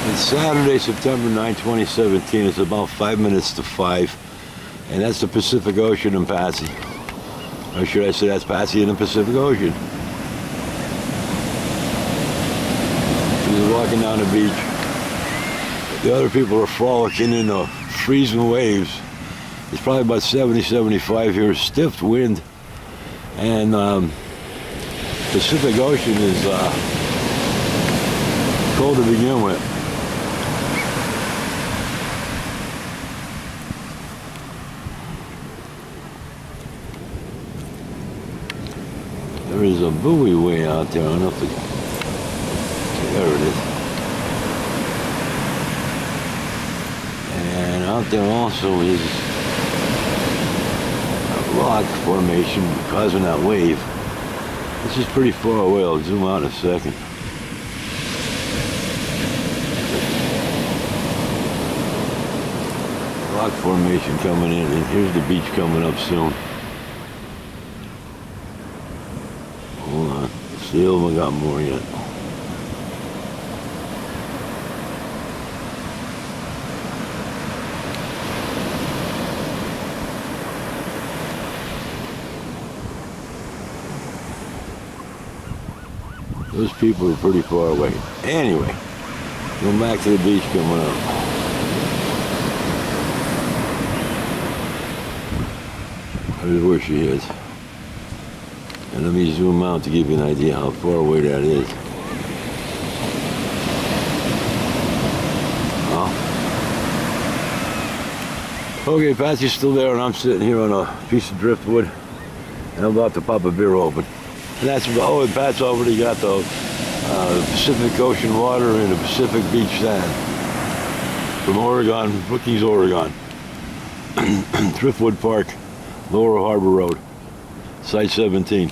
It's Saturday, September 9, 2017. It's about 5 minutes to 5. And that's the Pacific Ocean in Patsy. Or should I say that's Patsy in the Pacific Ocean. He's walking down the beach. The other people are frolicking in the freezing waves. It's probably about 70, 75 here. Stiff wind. And Pacific Ocean is cold to begin with. There is a buoy way out there. I don't know if there it is. And out there also is a rock formation causing that wave. This is pretty far away. I'll zoom out in a second. Rock formation coming in, and here's the beach coming up soon. Hold on. See if I got more yet. Those people are pretty far away. Anyway, going back to the beach coming up. There's where she is. And let me zoom out to give you an idea how far away that is. Okay, Patsy's still there, and I'm sitting here on a piece of driftwood, and I'm about to pop a beer open. And that's about, oh, and Pat's already got the Pacific Ocean water and the Pacific Beach sand from Oregon, Brookings, Oregon. Driftwood Park, Lower Harbor Road, Site 17.